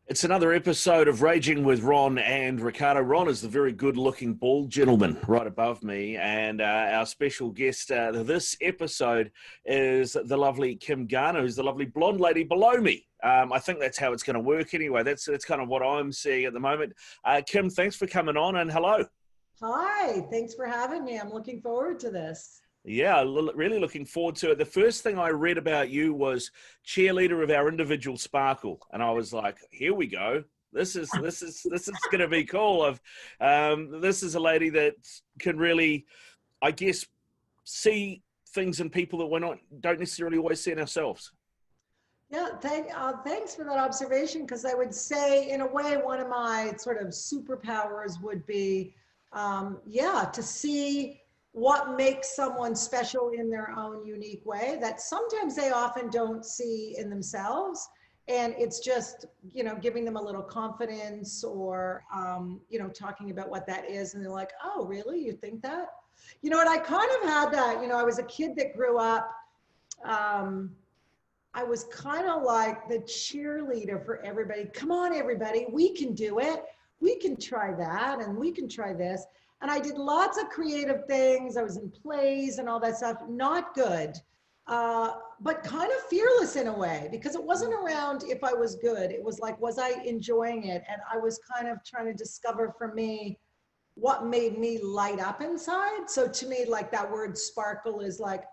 It's another episode of Raging with Ron and Riccardo. Ron is the very good-looking bald gentleman right above me, and our special guest this episode is the lovely Kim Garner, who's the lovely blonde lady below me. I think that's how it's going to work anyway. That's kind of what I'm seeing at the moment. Kim, thanks for coming on, and hello. Hi, thanks for having me. I'm looking forward to this. Yeah, really looking forward to it. The first thing I read about you was cheerleader of our individual sparkle, and I was like, "Here we go. This is going to be cool." This is a lady that can really, I guess, see things in people that don't necessarily always see in ourselves. Yeah, thanks for that observation, because I would say, in a way, one of my sort of superpowers would be, to see what makes someone special in their own unique way that sometimes they often don't see in themselves. And it's just, giving them a little confidence or, talking about what that is. And they're like, oh, really? You think that? And I kind of had that, I was a kid that grew up, I was kind of like the cheerleader for everybody. Come on, everybody, we can do it. We can try that and we can try this. And I did lots of creative things. I was in plays and all that stuff. Not good, but kind of fearless in a way, because it wasn't around if I was good. It was like, was I enjoying it? And I was kind of trying to discover for me what made me light up inside. So to me, like, that word sparkle is like,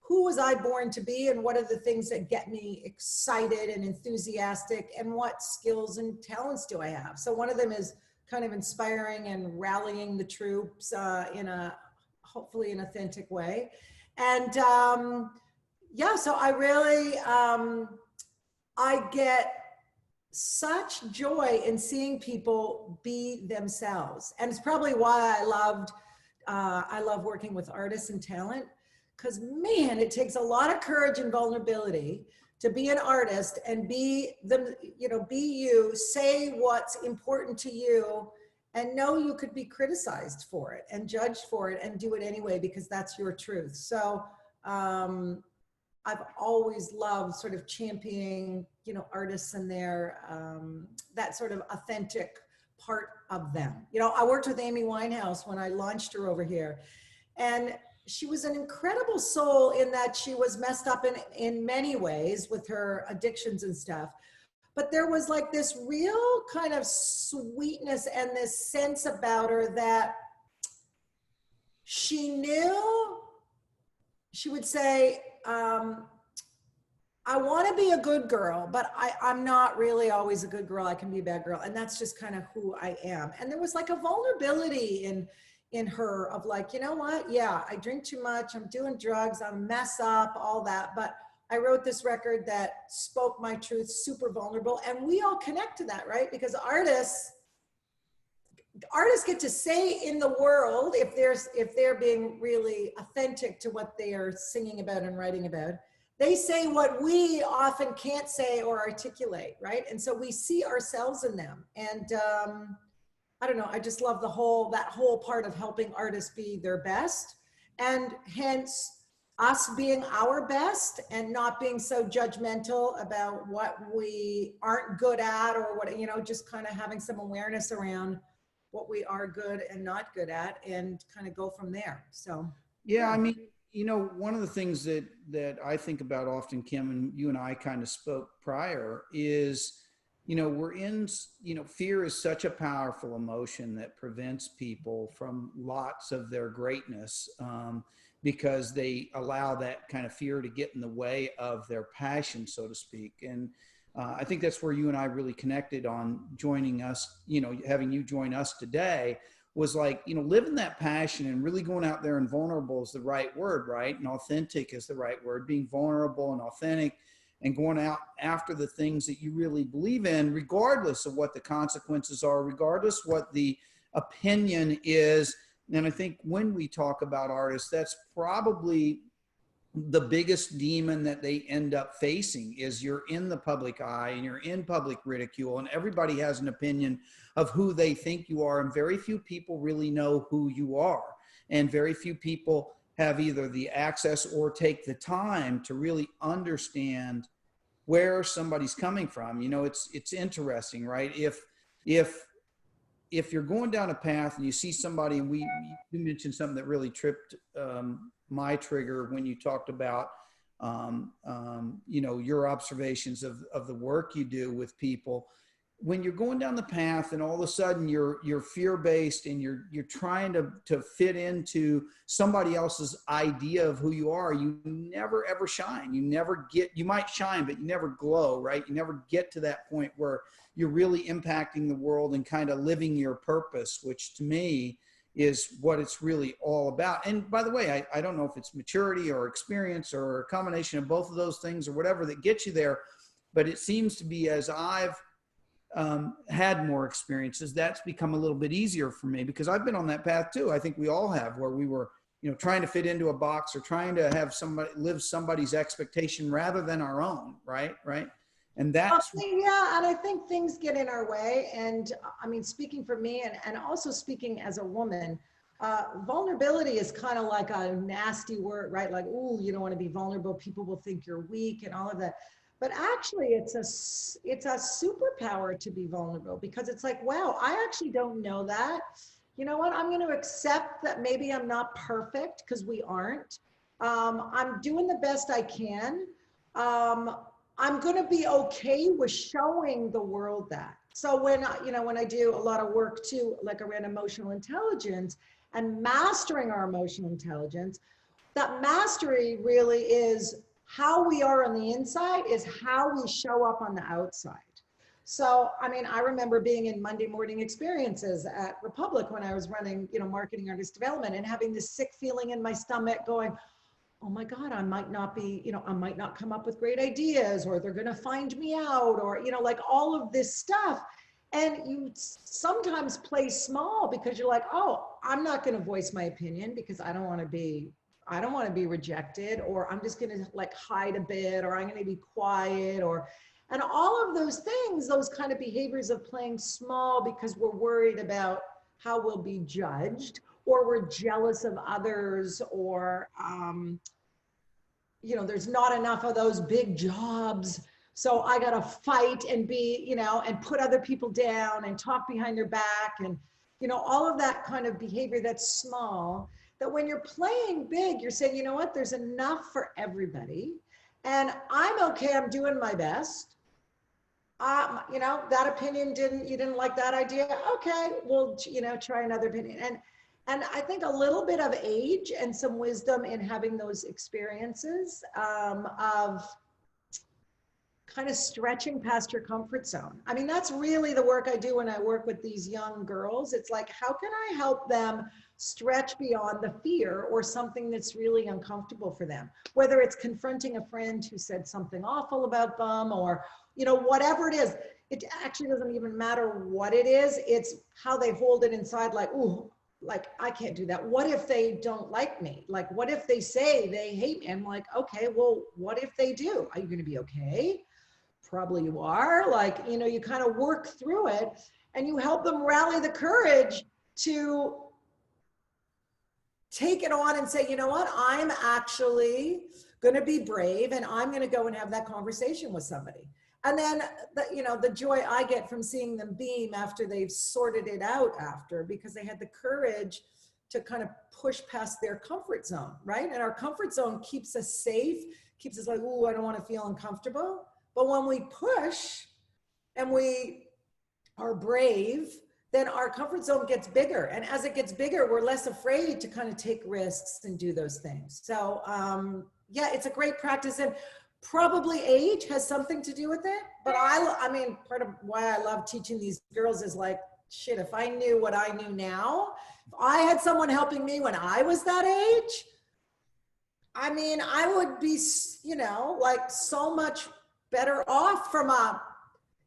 who was I born to be, and what are the things that get me excited and enthusiastic, and what skills and talents do I have? So one of them is kind of inspiring and rallying the troops in a hopefully an authentic way. And so I really, I get such joy in seeing people be themselves. And it's probably why I love working with artists and talent, because man, it takes a lot of courage and vulnerability to be an artist and be you, say what's important to you, and know you could be criticized for it and judged for it, and do it anyway because that's your truth. So I've always loved sort of championing, artists and their that sort of authentic part of them. I worked with Amy Winehouse when I launched her over here, and she was an incredible soul in that she was messed up in many ways with her addictions and stuff. But there was like this real kind of sweetness and this sense about her that she knew. She would say, I want to be a good girl, but I'm not really always a good girl. I can be a bad girl. And that's just kind of who I am. And there was like a vulnerability in her of like, you know what? Yeah, I drink too much. I'm doing drugs. I'm a mess up, all that. But I wrote this record that spoke my truth, super vulnerable. And we all connect to that, right? Because artists get to say in the world, if they're being really authentic to what they are singing about and writing about, they say what we often can't say or articulate, right? And so we see ourselves in them. And I don't know, I just love that whole part of helping artists be their best, and hence us being our best and not being so judgmental about what we aren't good at, or what, just kind of having some awareness around what we are good and not good at, and kind of go from there. So, yeah, I mean, one of the things that I think about often, Kim, and you and I kind of spoke prior, is we're in, fear is such a powerful emotion that prevents people from lots of their greatness, because they allow that kind of fear to get in the way of their passion, so to speak. And I think that's where you and I really connected on joining us, having you join us today, was like, living that passion and really going out there, and vulnerable is the right word, right? And authentic is the right word, being vulnerable and authentic, and going out after the things that you really believe in, regardless of what the consequences are, regardless what the opinion is. And I think when we talk about artists, that's probably the biggest demon that they end up facing, is you're in the public eye and you're in public ridicule, and everybody has an opinion of who they think you are. And very few people really know who you are. And very few people have either the access or take the time to really understand where somebody's coming from. You know, it's interesting, right? If you're going down a path and you see somebody, and you mentioned something that really tripped my trigger when you talked about, you know, your observations of the work you do with people. When you're going down the path and all of a sudden you're fear-based and you're trying to fit into somebody else's idea of who you are, you never ever shine. You might shine, but you never glow, right? You never get to that point where you're really impacting the world and kind of living your purpose, which to me is what it's really all about. And by the way, I don't know if it's maturity or experience or a combination of both of those things or whatever that gets you there, but it seems to be, as I've had more experiences, that's become a little bit easier for me, because I've been on that path too. I think we all have, where we were, you know, trying to fit into a box or trying to have somebody live somebody's expectation rather than our own. Right. And that's, yeah, and I think things get in our way. And I mean, speaking for me and also speaking as a woman, vulnerability is kind of like a nasty word, right? Like, ooh, you don't want to be vulnerable. People will think you're weak and all of that. But actually, it's a superpower to be vulnerable, because it's like, wow, I actually don't know that. You know what? I'm going to accept that maybe I'm not perfect, because we aren't. I'm doing the best I can. I'm going to be okay with showing the world that. So when I do a lot of work too, like around emotional intelligence and mastering our emotional intelligence, that mastery really is how we are on the inside is how we show up on the outside. So, I mean, I remember being in Monday morning experiences at Republic when I was running, marketing artist development, and having this sick feeling in my stomach going, oh my God, I might not be, I might not come up with great ideas, or they're going to find me out, or, like all of this stuff. And you sometimes play small because you're like, oh, I'm not going to voice my opinion because I don't want to be rejected, or I'm just going to like hide a bit, or I'm going to be quiet, and all of those things, those kind of behaviors of playing small because we're worried about how we'll be judged, or we're jealous of others, or, there's not enough of those big jobs. So I got to fight and be, and put other people down and talk behind their back, and, all of that kind of behavior that's small. That when you're playing big, you're saying, you know what, there's enough for everybody. And I'm okay, I'm doing my best. That opinion you didn't like that idea. Okay, we'll, try another opinion. And I think a little bit of age and some wisdom in having those experiences of kind of stretching past your comfort zone. I mean, that's really the work I do when I work with these young girls. It's like, how can I help them stretch beyond the fear or something that's really uncomfortable for them? Whether it's confronting a friend who said something awful about them, or, whatever it is. It actually doesn't even matter what it is. It's how they hold it inside, like, ooh, like, I can't do that. What if they don't like me? Like, what if they say they hate me? I'm like, okay, well, what if they do? Are you going to be okay? Probably you are. Like, you kind of work through it, and you help them rally the courage to take it on and say, you know what, I'm actually going to be brave, and I'm going to go and have that conversation with somebody. And then, the joy I get from seeing them beam after they've sorted it out because they had the courage to kind of push past their comfort zone, right? And our comfort zone keeps us safe, keeps us like, oh, I don't want to feel uncomfortable. But when we push and we are brave, then our comfort zone gets bigger. And as it gets bigger, we're less afraid to kind of take risks and do those things. So yeah, it's a great practice. And probably age has something to do with it. But I mean, part of why I love teaching these girls is like, shit, if I knew what I knew now, if I had someone helping me when I was that age, I mean, I would be, like so much better off from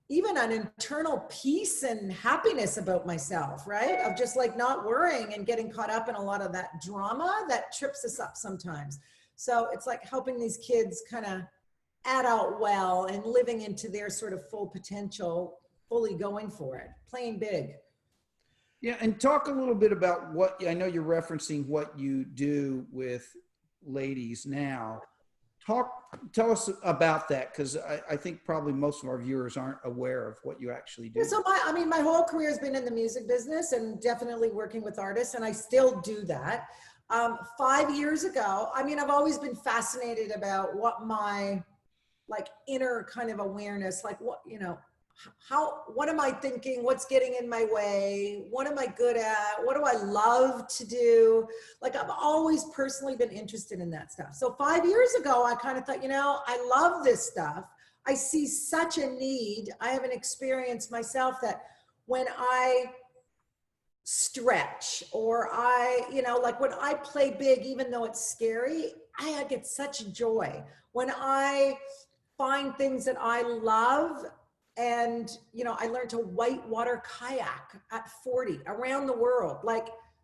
even an internal peace and happiness about myself, right? Of just like not worrying and getting caught up in a lot of that drama that trips us up sometimes. So it's like helping these kids kind of add out well and living into their sort of full potential, fully going for it, playing big. Yeah, and talk a little bit about what, I know you're referencing what you do with ladies now. Tell us about that, because I think probably most of our viewers aren't aware of what you actually do. Yeah, so my whole career has been in the music business and definitely working with artists, and I still do that. 5 years ago, I've always been fascinated about what my inner kind of awareness, what am I thinking? What's getting in my way? What am I good at? What do I love to do? I've always personally been interested in that stuff. So 5 years ago, I kind of thought, I love this stuff. I see such a need. I have an experience myself that when I stretch or when I play big, even though it's scary, I get such joy. When I find things that I love, and I learned to whitewater kayak at 40 around the world.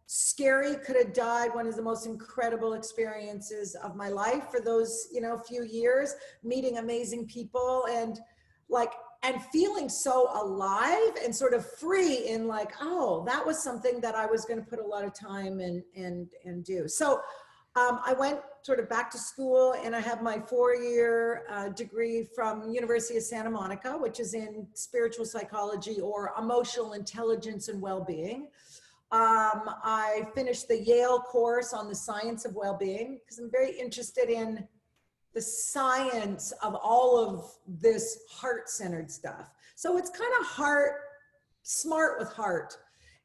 Scary, could have died, one of the most incredible experiences of my life for those few years, meeting amazing people and feeling so alive and sort of free in oh, that was something that I was going to put a lot of time and do. So I went sort of back to school, and I have my 4-year degree from University of Santa Monica, which is in spiritual psychology or emotional intelligence and well-being. I finished the Yale course on the science of well-being because I'm very interested in the science of all of this heart-centered stuff. So it's kind of smart with heart.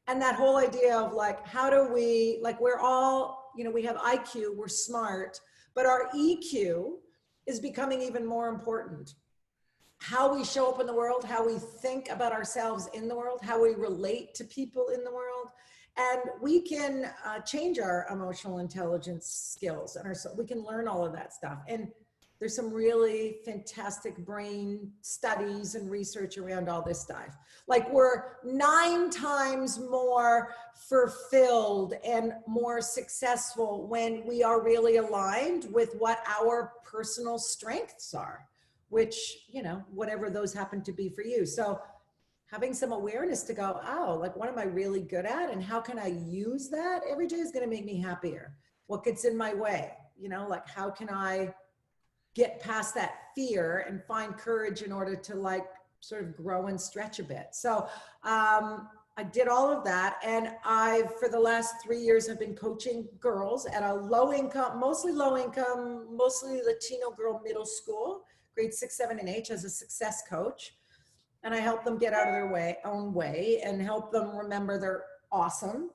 And that whole idea of how do we, we're all, we have IQ, we're smart, but our EQ is becoming even more important. How we show up in the world, how we think about ourselves in the world, how we relate to people in the world. And we can change our emotional intelligence skills, and we can learn all of that stuff. And there's some really fantastic brain studies and research around all this stuff. We're 9 times more fulfilled and more successful when we are really aligned with what our personal strengths are, which, whatever those happen to be for you. So having some awareness to go, oh, what am I really good at? And how can I use that every day is going to make me happier. What gets in my way? How can I get past that fear and find courage in order to sort of grow and stretch a bit. So I did all of that. And for the last 3 years, have been coaching girls at a mostly low income, mostly Latino girl middle school, grades 6, 7, and 8 as a success coach. And I help them get out of their own way and help them remember they're awesome.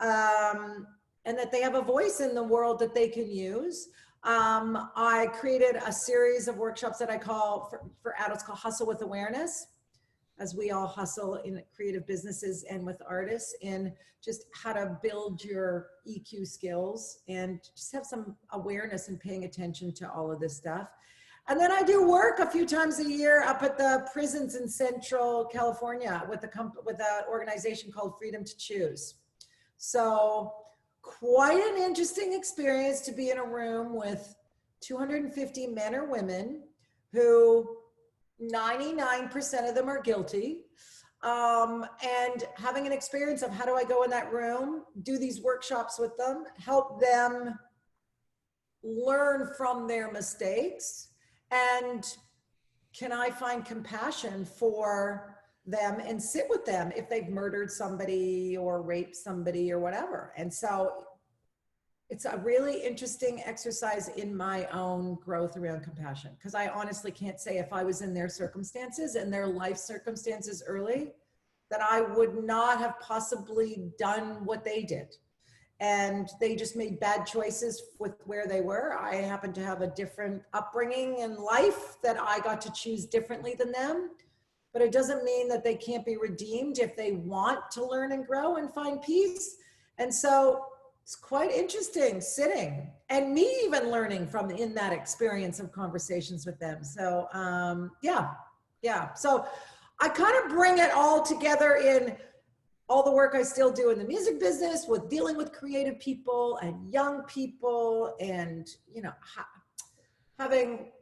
And that they have a voice in the world that they can use. I created a series of workshops that I call for adults called Hustle with Awareness, as we all hustle in creative businesses and with artists, in just how to build your EQ skills and just have some awareness and paying attention to all of this stuff. And then I do work a few times a year up at the prisons in Central California with an organization called Freedom to Choose. So quite an interesting experience to be in a room with 250 men or women who 99% of them are guilty, and having an experience of how do I go in that room, do these workshops with them, help them learn from their mistakes, and can I find compassion for them and sit with them if they've murdered somebody or raped somebody or whatever. And so it's a really interesting exercise in my own growth around compassion, because I honestly can't say if I was in their circumstances and their life circumstances early, that I would not have possibly done what they did. And they just made bad choices with where they were. I happen to have a different upbringing in life that I got to choose differently than them. But it doesn't mean that they can't be redeemed if they want to learn and grow and find peace. And so it's quite interesting sitting and me even learning from in that experience of conversations with them. So yeah. So I kind of bring it all together in all the work I still do in the music business with dealing with creative people and young people, and having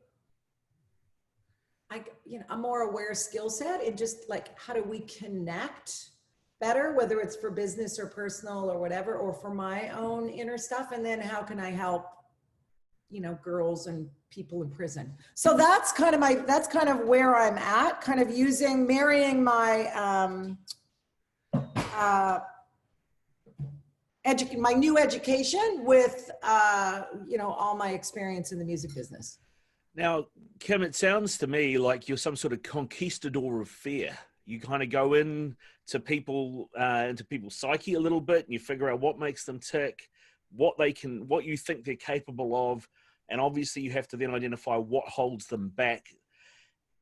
a more aware skill set, and just how do we connect better, whether it's for business or personal or whatever, or for my own inner stuff. And then how can I help, girls and people in prison. So that's kind of where I'm at, kind of marrying my my new education with, all my experience in the music business. Now, Kim, it sounds to me like you're some sort of conquistador of fear. You kind of go in to people, into people's psyche a little bit, and you figure out what makes them tick, what you think they're capable of, and obviously you have to then identify what holds them back.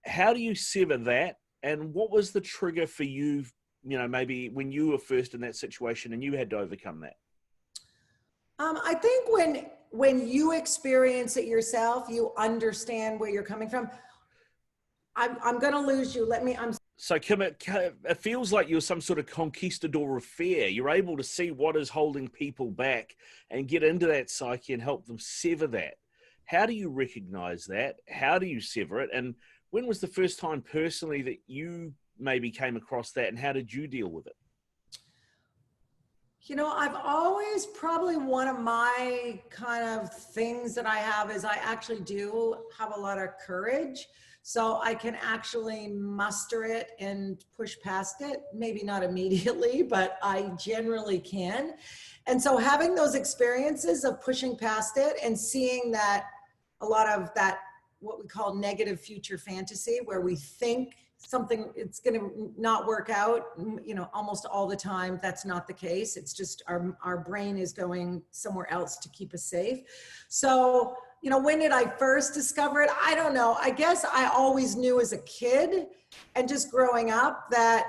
How do you sever that? And what was the trigger for you, maybe when you were first in that situation and you had to overcome that? I think when you experience it yourself, you understand where you're coming from. I'm going to lose you. So Kim, it feels like you're some sort of conquistador of fear. You're able to see what is holding people back and get into that psyche and help them sever that. How do you recognize that? How do you sever it? And when was the first time personally that you maybe came across that, and how did you deal with it? I've always, probably one of my kind of things that I have is I actually do have a lot of courage. So I can actually muster it and push past it. Maybe not immediately, but I generally can. And so having those experiences of pushing past it and seeing that a lot of that, what we call negative future fantasy, where we think something, it's going to not work out, almost all the time. That's not the case. It's just our brain is going somewhere else to keep us safe. So, when did I first discover it? I don't know. I guess I always knew as a kid and just growing up that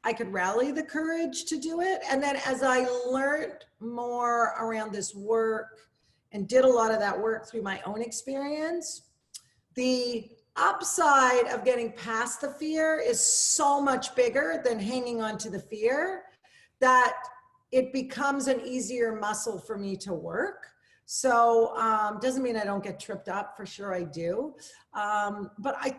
I could rally the courage to do it. And then as I learned more around this work and did a lot of that work through my own experience, the upside of getting past the fear is so much bigger than hanging on to the fear that it becomes an easier muscle for me to work. So doesn't mean I don't get tripped up, for sure I do. But I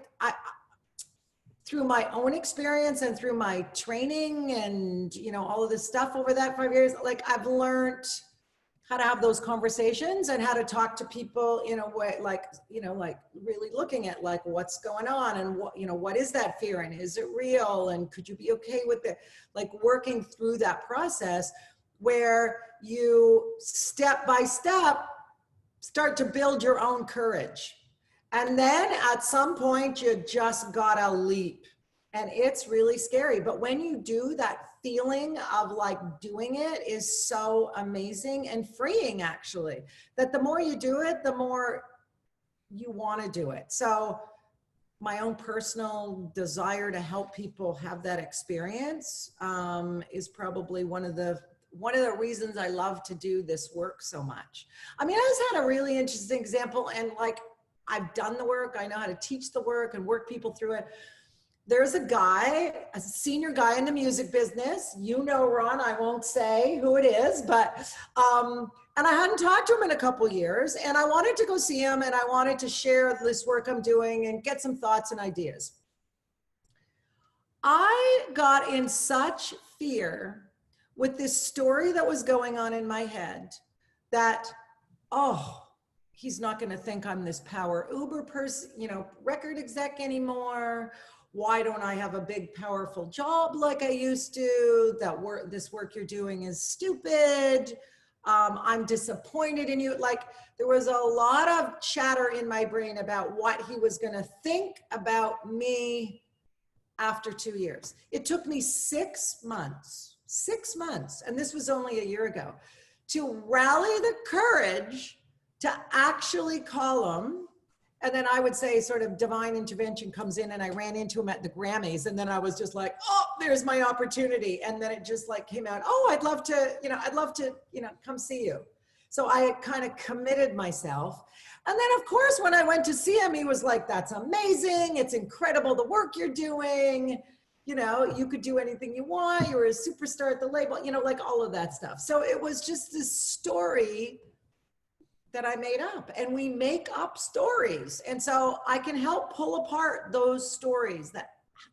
through my own experience and through my training and, all of this stuff over that 5 years, like I've learned how to have those conversations and how to talk to people in a way, like really looking at like what's going on and what is that fear and is it real and could you be okay with it? Like working through that process where you step by step start to build your own courage. And then at some point you just gotta leap, and it's really scary. But when you do, that feeling of like doing it is so amazing and freeing, actually, that the more you do it, the more you want to do it. So my own personal desire to help people have that experience is probably one of the reasons I love to do this work so much. I mean, I just had a really interesting example, and like I've done the work, I know how to teach the work and work people through it. There's a guy, a senior guy in the music business, Ron, I won't say who it is, but, and I hadn't talked to him in a couple years, and I wanted to go see him, and I wanted to share this work I'm doing and get some thoughts and ideas. I got in such fear with this story that was going on in my head that, he's not going to think I'm this power Uber person, record exec anymore. Why don't I have a big, powerful job like I used to? This work you're doing is stupid. I'm disappointed in you. Like there was a lot of chatter in my brain about what he was going to think about me after 2 years. It took me 6 months, and this was only a year ago, to rally the courage to actually call him. And then I would say sort of divine intervention comes in, and I ran into him at the Grammys. And then I was just like, there's my opportunity. And then it just like came out, I'd love to, come see you. So I kind of committed myself. And then of course, when I went to see him, he was like, that's amazing. It's incredible the work you're doing. You could do anything you want. You were a superstar at the label, like all of that stuff. So it was just this story that I made up, and we make up stories. And so I can help pull apart those stories that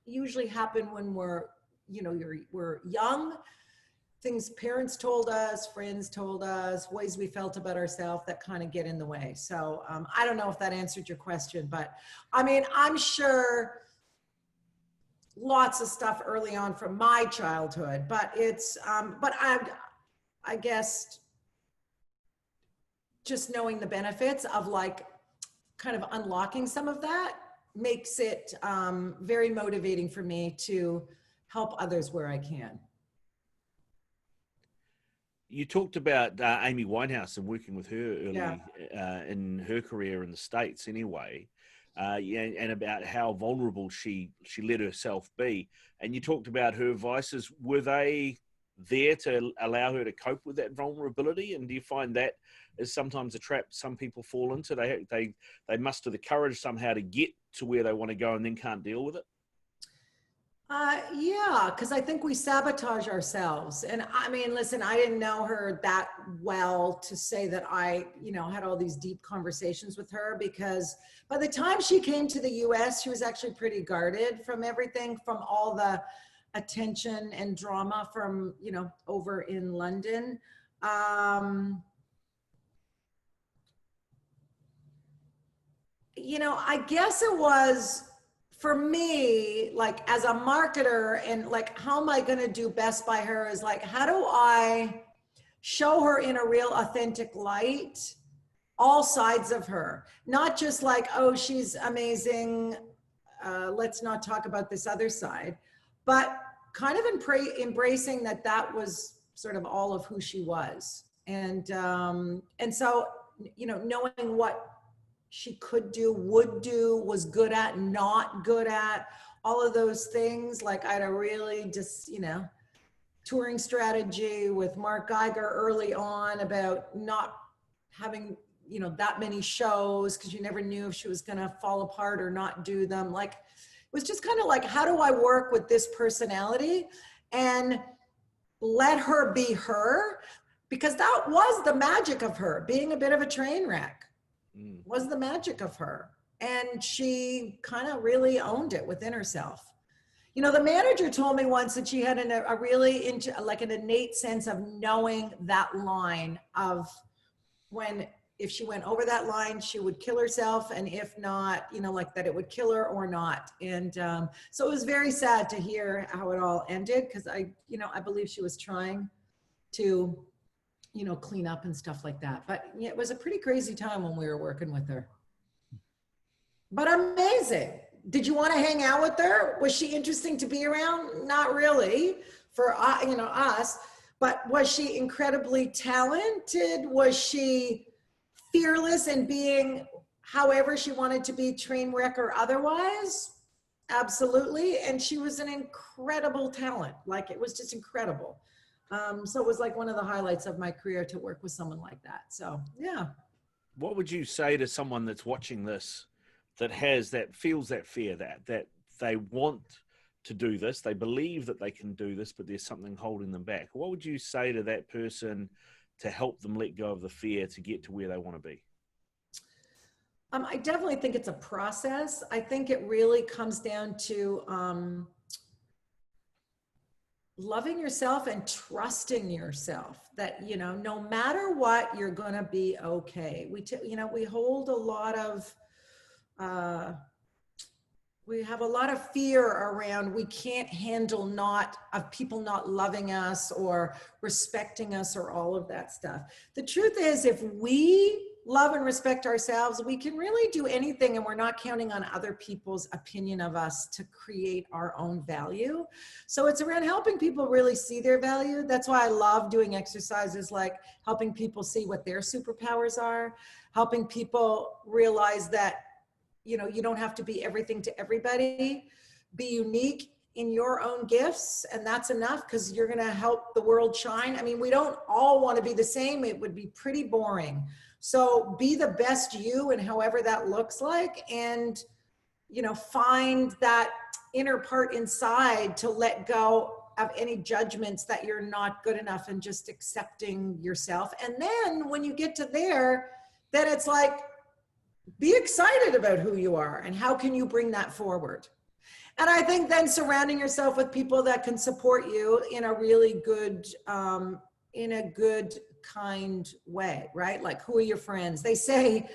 usually happen when we're young, things parents told us, friends told us, ways we felt about ourselves that kind of get in the way. So I don't know if that answered your question, but I mean, I'm sure lots of stuff early on from my childhood, but it's, but I guess just knowing the benefits of like kind of unlocking some of that makes it very motivating for me to help others where I can. You talked about Amy Winehouse and working with her early Yeah. in her career in the States anyway, and about how vulnerable she let herself be. And you talked about her vices. Were they there to allow her to cope with that vulnerability? And do you find that is sometimes a trap some people fall into? They muster the courage somehow to get to where they want to go and then can't deal with it? Yeah, because I think we sabotage ourselves. And I mean, listen, I didn't know her that well to say that I, had all these deep conversations with her, because by the time she came to the US, she was actually pretty guarded from everything, from all the attention and drama from, over in London. I guess it was, for me, like as a marketer, and like, how am I going to do best by her is like, how do I show her in a real authentic light, all sides of her, not just like, oh, she's amazing, let's not talk about this other side, but kind of embracing that was sort of all of who she was. And so, knowing what she could do, would do, was good at, not good at, all of those things. Like I had a really just, touring strategy with Mark Geiger early on about not having, that many shows, because you never knew if she was going to fall apart or not do them. Like, it was just kind of like, how do I work with this personality and let her be her? Because that was the magic of her, being a bit of a train wreck. Was the magic of her. And she kind of really owned it within herself. The manager told me once that she had a really like an innate sense of knowing that line of when, if she went over that line, she would kill herself. And if not, like that it would kill her or not. And so it was very sad to hear how it all ended, because I believe she was trying to clean up and stuff like that. But yeah, it was a pretty crazy time when we were working with her. But amazing. Did you want to hang out with her? Was she interesting to be around? Not really for, us, but was she incredibly talented? Was she fearless in being however she wanted to be, train wreck or otherwise? Absolutely. And she was an incredible talent. Like, it was just incredible. So it was like one of the highlights of my career to work with someone like that. So, yeah. What would you say to someone that's watching this, that feels that fear, that they want to do this, they believe that they can do this, but there's something holding them back? What would you say to that person to help them let go of the fear to get to where they want to be? I definitely think it's a process. I think it really comes down to, loving yourself and trusting yourself that, no matter what, you're going to be okay. We hold a lot of, we have a lot of fear around, we can't handle of people not loving us or respecting us or all of that stuff. The truth is, if we love and respect ourselves, we can really do anything, and we're not counting on other people's opinion of us to create our own value. So it's around helping people really see their value. That's why I love doing exercises like helping people see what their superpowers are, helping people realize that, you don't have to be everything to everybody. Be unique in your own gifts, and that's enough, because you're going to help the world shine. I mean, we don't all want to be the same. It would be pretty boring. So be the best you, and however that looks like, and, find that inner part inside to let go of any judgments that you're not good enough, and just accepting yourself. And then when you get to there, then it's like, be excited about who you are and how can you bring that forward. And I think then surrounding yourself with people that can support you in a really good, kind way, right? Like, who are your friends? They say,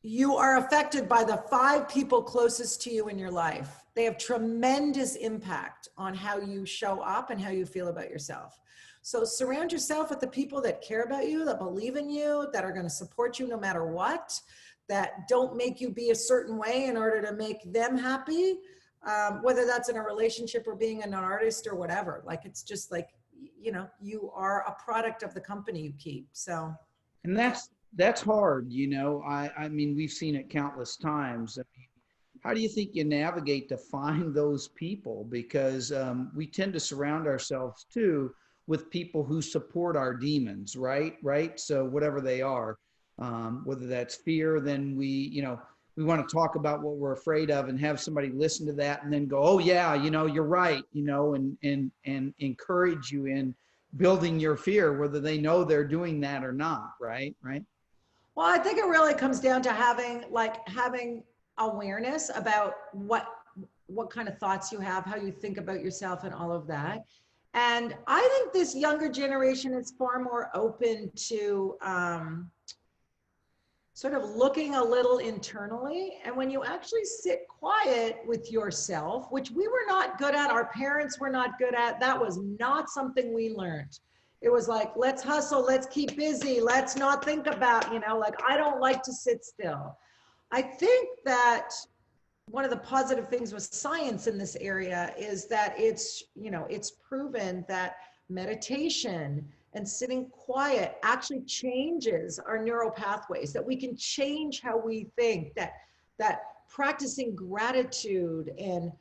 you are affected by the 5 people closest to you in your life. They have tremendous impact on how you show up and how you feel about yourself. So surround yourself with the people that care about you, that believe in you, that are going to support you no matter what, that don't make you be a certain way in order to make them happy, whether that's in a relationship or being an artist or whatever. Like, it's just like, you know, you are a product of the company you keep. So, and that's hard, you know. I mean, we've seen it countless times. I mean, how do you think you navigate to find those people? Because we tend to surround ourselves too with people who support our demons, right? So whatever they are, whether that's fear, then we want to talk about what we're afraid of and have somebody listen to that and then go, oh yeah, you know, you're right, you know, and encourage you in building your fear, whether they know they're doing that or not, right? well, I think it really comes down to having awareness about what kind of thoughts you have, how you think about yourself and all of that. And I think this younger generation is far more open to sort of looking a little internally. And when you actually sit quiet with yourself, which we were not good at, our parents were not good at, that was not something we learned. It was like, let's hustle, let's keep busy, let's not think about, you know, like, I don't like to sit still. I think that one of the positive things with science in this area is that it's, you know, it's proven that meditation and sitting quiet actually changes our neural pathways, that we can change how we think, that practicing gratitude and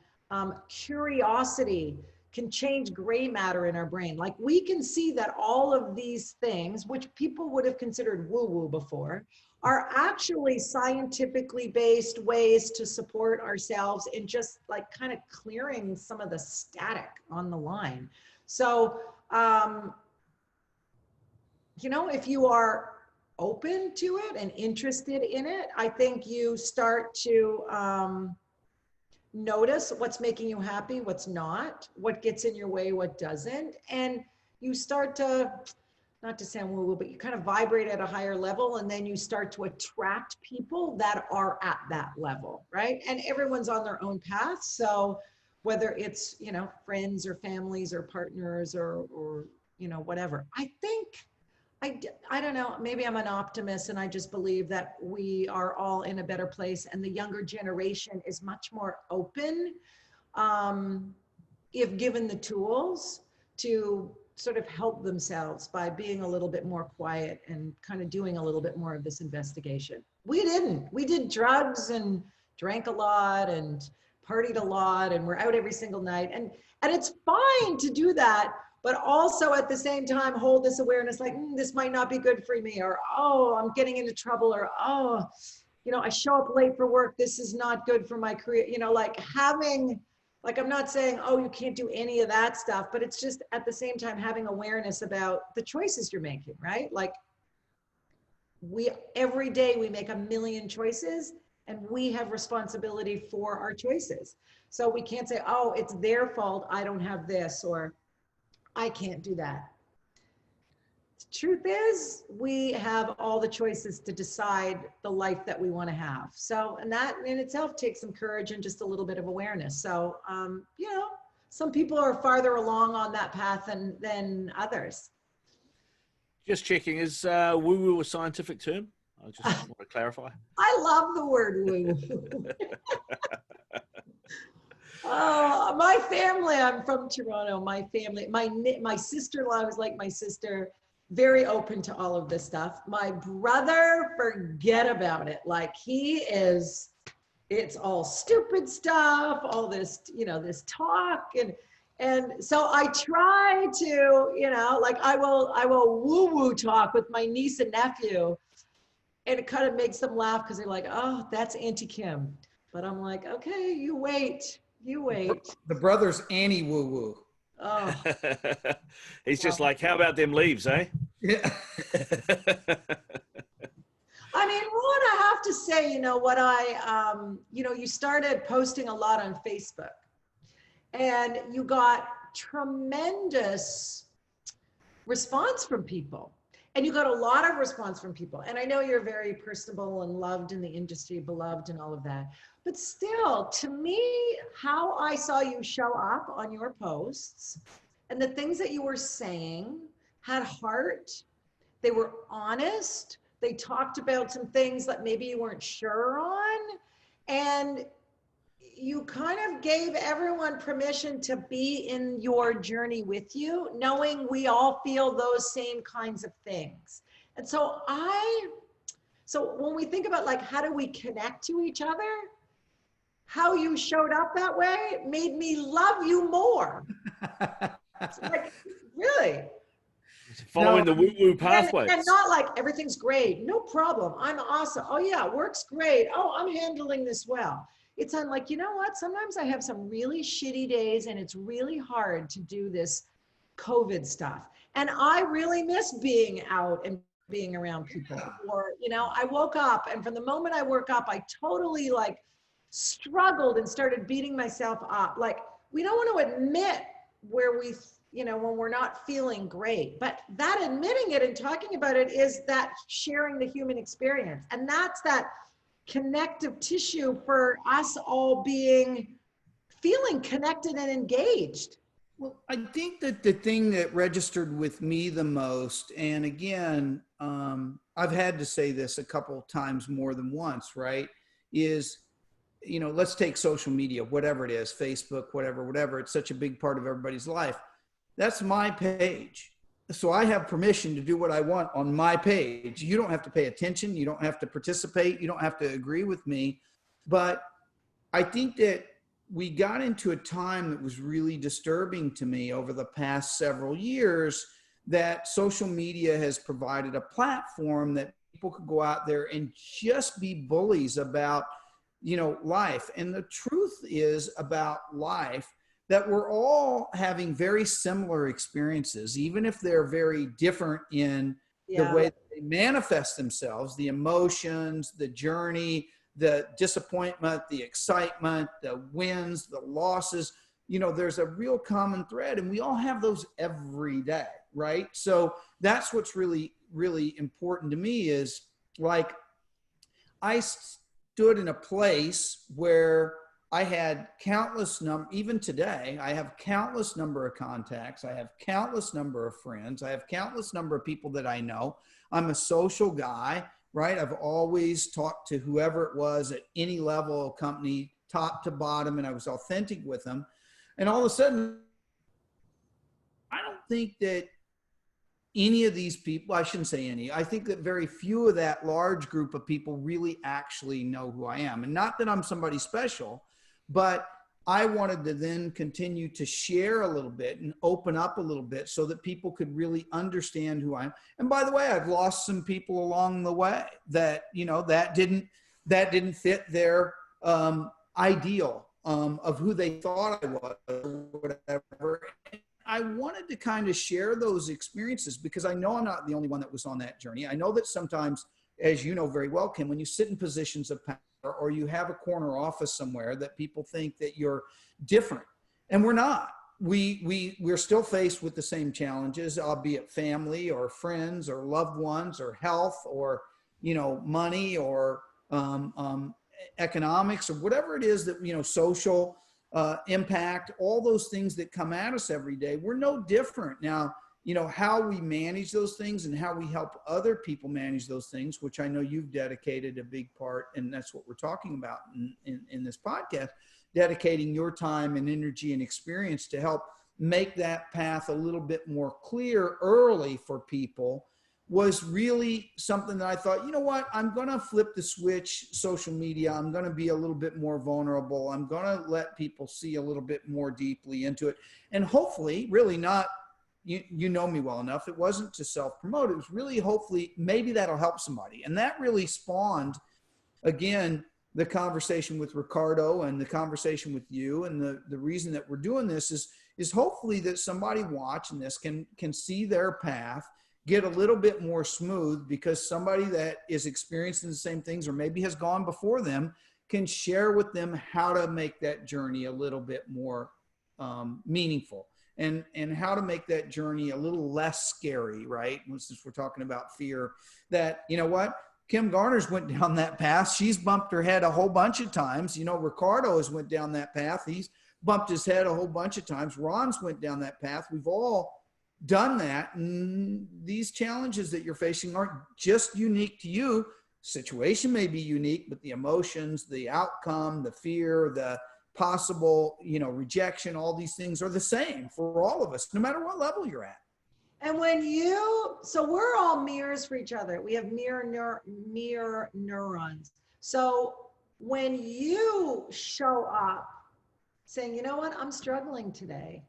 curiosity can change gray matter in our brain. Like, we can see that all of these things, which people would have considered woo-woo before, are actually scientifically based ways to support ourselves in just like kind of clearing some of the static on the line. So, you know, if you are open to it and interested in it, I think you start to notice what's making you happy, what's not, what gets in your way, what doesn't. And you start to, not to sound woo-woo, but you kind of vibrate at a higher level, and then you start to attract people that are at that level, right? And everyone's on their own path. So whether it's, you know, friends or families or partners or you know, whatever. I think, I don't know, maybe I'm an optimist and I just believe that we are all in a better place, and the younger generation is much more open, if given the tools, to sort of help themselves by being a little bit more quiet and kind of doing a little bit more of this investigation. We didn't. We did drugs and drank a lot and partied a lot and we're out every single night. And it's fine to do that, but also at the same time hold this awareness like, this might not be good for me, or, oh, I'm getting into trouble, or, oh, you know, I show up late for work, this is not good for my career, you know, like having, like, I'm not saying, oh, you can't do any of that stuff, but it's just at the same time having awareness about the choices you're making, right? Like, every day we make a million choices, and we have responsibility for our choices. So we can't say, oh, it's their fault, I don't have this, or I can't do that. The truth is, we have all the choices to decide the life that we want to have. So, and that in itself takes some courage and just a little bit of awareness. So, you know, some people are farther along on that path than others. Just checking, is woo-woo a scientific term? I just want to clarify. I love the word woo. Oh, my family, I'm from Toronto. My family, my sister-in-law was like my sister, very open to all of this stuff. My brother, forget about it. Like, he is, it's all stupid stuff, all this, you know, this talk. And so I try to, you know, like, I will woo-woo talk with my niece and nephew. And it kind of makes them laugh because they're like, oh, that's Auntie Kim. But I'm like, okay, you wait. You wait. The brother's anti-woo-woo. Oh. He's just like, how about them leaves, eh? Yeah. I mean, Ron, I have to say, you know, what you started posting a lot on Facebook and you got tremendous response from people. And you got a lot of response from people. And I know you're very personable and loved in the industry, beloved and all of that. But still, to me, how I saw you show up on your posts and the things that you were saying had heart. They were honest. They talked about some things that maybe you weren't sure on. And you kind of gave everyone permission to be in your journey with you, knowing we all feel those same kinds of things. And so when we think about like, how do we connect to each other? How you showed up that way made me love you more. Like, really. Following the woo-woo pathways. And not like everything's great, no problem, I'm awesome. Oh yeah, work's great. Oh, I'm handling this well. It's on like, you know what? Sometimes I have some really shitty days and it's really hard to do this COVID stuff. And I really miss being out and being around people. Or, you know, I woke up and from the moment I woke up, I totally like struggled and started beating myself up. Like, we don't want to admit where we, you know, when we're not feeling great, but that admitting it and talking about it is that sharing the human experience. And that's that connective tissue for us all feeling connected and engaged. Well, I think that the thing that registered with me the most, and again, I've had to say this a couple of times more than once, right, is, you know, let's take social media, whatever it is, Facebook, whatever, it's such a big part of everybody's life. That's my page. So I have permission to do what I want on my page. You don't have to pay attention. You don't have to participate. You don't have to agree with me. But I think that we got into a time that was really disturbing to me over the past several years, that social media has provided a platform that people could go out there and just be bullies about, you know, life. And the truth is about life that we're all having very similar experiences, even if they're very different in the way that they manifest themselves, the emotions, the journey, the disappointment, the excitement, the wins, the losses. You know, there's a real common thread and we all have those every day, right? So that's what's really, really important to me is like, I stood in a place where I had countless even today, I have countless number of contacts. I have countless number of friends. I have countless number of people that I know. I'm a social guy, right? I've always talked to whoever it was at any level of company, top to bottom, and I was authentic with them. And all of a sudden, I don't think that any of these people, I shouldn't say any, I think that very few of that large group of people really actually know who I am. And not that I'm somebody special, but I wanted to then continue to share a little bit and open up a little bit so that people could really understand who I am. And by the way, I've lost some people along the way that, you know, that didn't fit their ideal of who they thought I was or whatever. I wanted to kind of share those experiences because I know I'm not the only one that was on that journey. I know that sometimes, as you know very well, Kim, when you sit in positions of power or you have a corner office somewhere, that people think that you're different, and we're not. We're still faced with the same challenges, albeit family or friends or loved ones or health or, you know, money or economics or whatever it is that, you know, social impact, all those things that come at us every day. We're no different. Now, you know, how we manage those things and how we help other people manage those things, which I know you've dedicated a big part, and that's what we're talking about in this podcast, dedicating your time and energy and experience to help make that path a little bit more clear early for people, was really something that I thought, you know what, I'm going to flip the switch, social media. I'm going to be a little bit more vulnerable. I'm going to let people see a little bit more deeply into it. And hopefully, really not, you know me well enough, it wasn't to self-promote. It was really, hopefully, maybe that'll help somebody. And that really spawned, again, the conversation with Riccardo and the conversation with you. And the reason that we're doing this is hopefully that somebody watching this can see their path, get a little bit more smooth because somebody that is experiencing the same things or maybe has gone before them can share with them how to make that journey a little bit more meaningful, and how to make that journey a little less scary, right? Since we're talking about fear, that, you know what, Kim Garner's went down that path. She's bumped her head a whole bunch of times. You know, Riccardo has went down that path. He's bumped his head a whole bunch of times. Ron's went down that path. We've all done that. And these challenges that you're facing aren't just unique to you. Situation may be unique, but the emotions, the outcome, the fear, the possible, you know, rejection, all these things are the same for all of us, no matter what level you're at. And so we're all mirrors for each other. We have mirror neurons. So when you show up saying, you know what, I'm struggling today,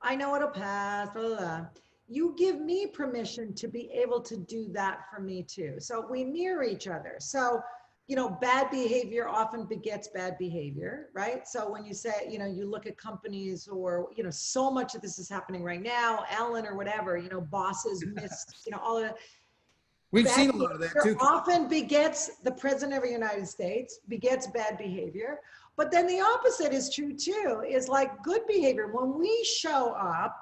I know it'll pass, blah, blah, blah, you give me permission to be able to do that for me too. So we mirror each other. So, you know, bad behavior often begets bad behavior, right? So when you say, you know, you look at companies, or, you know, so much of this is happening right now, Ellen or whatever, you know, bosses missed, you know, all of that. We've seen a lot of that too. Often begets, the president of the United States begets bad behavior. But then the opposite is true too, is like good behavior. When we show up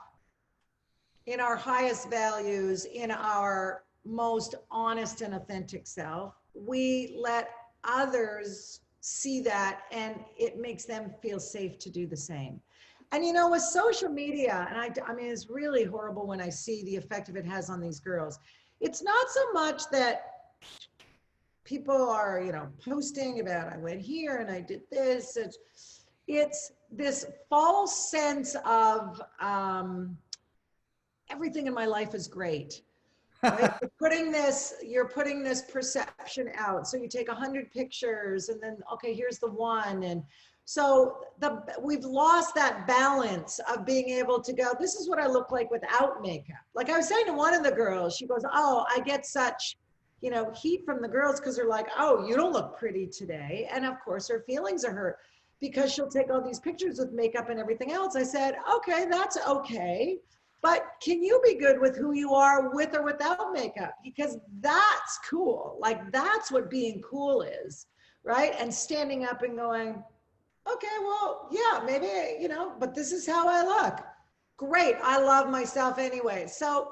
in our highest values, in our most honest and authentic self, we let others see that, and it makes them feel safe to do the same. And, you know, with social media, and I mean, it's really horrible when I see the effect it has on these girls. It's not so much that people are, you know, posting about, I went here and I did this. It's this false sense of everything in my life is great. Right? You're putting this perception out. So you take 100 pictures and then, okay, here's the one. And so we've lost that balance of being able to go, this is what I look like without makeup. Like I was saying to one of the girls, she goes, oh, I get such, you know, heat from the girls because they're like, oh, you don't look pretty today. And of course her feelings are hurt because she'll take all these pictures with makeup and everything else. I said, okay, that's okay. But can you be good with who you are with or without makeup? Because that's cool. Like that's what being cool is, right? And standing up and going, okay, well, yeah, maybe, you know, but this is how I look. Great, I love myself anyway. So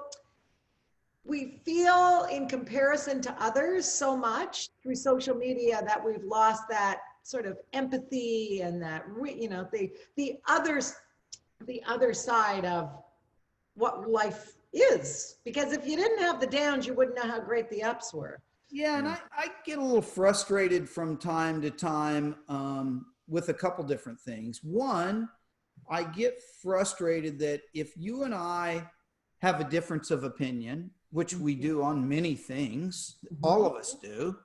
we feel in comparison to others so much through social media that we've lost that sort of empathy and that, you know, the other side of what life is. Because if you didn't have the downs, you wouldn't know how great the ups were. Yeah, and I get a little frustrated from time to time with a couple different things. One, I get frustrated that if you and I have a difference of opinion, which we do on many things, all of us do,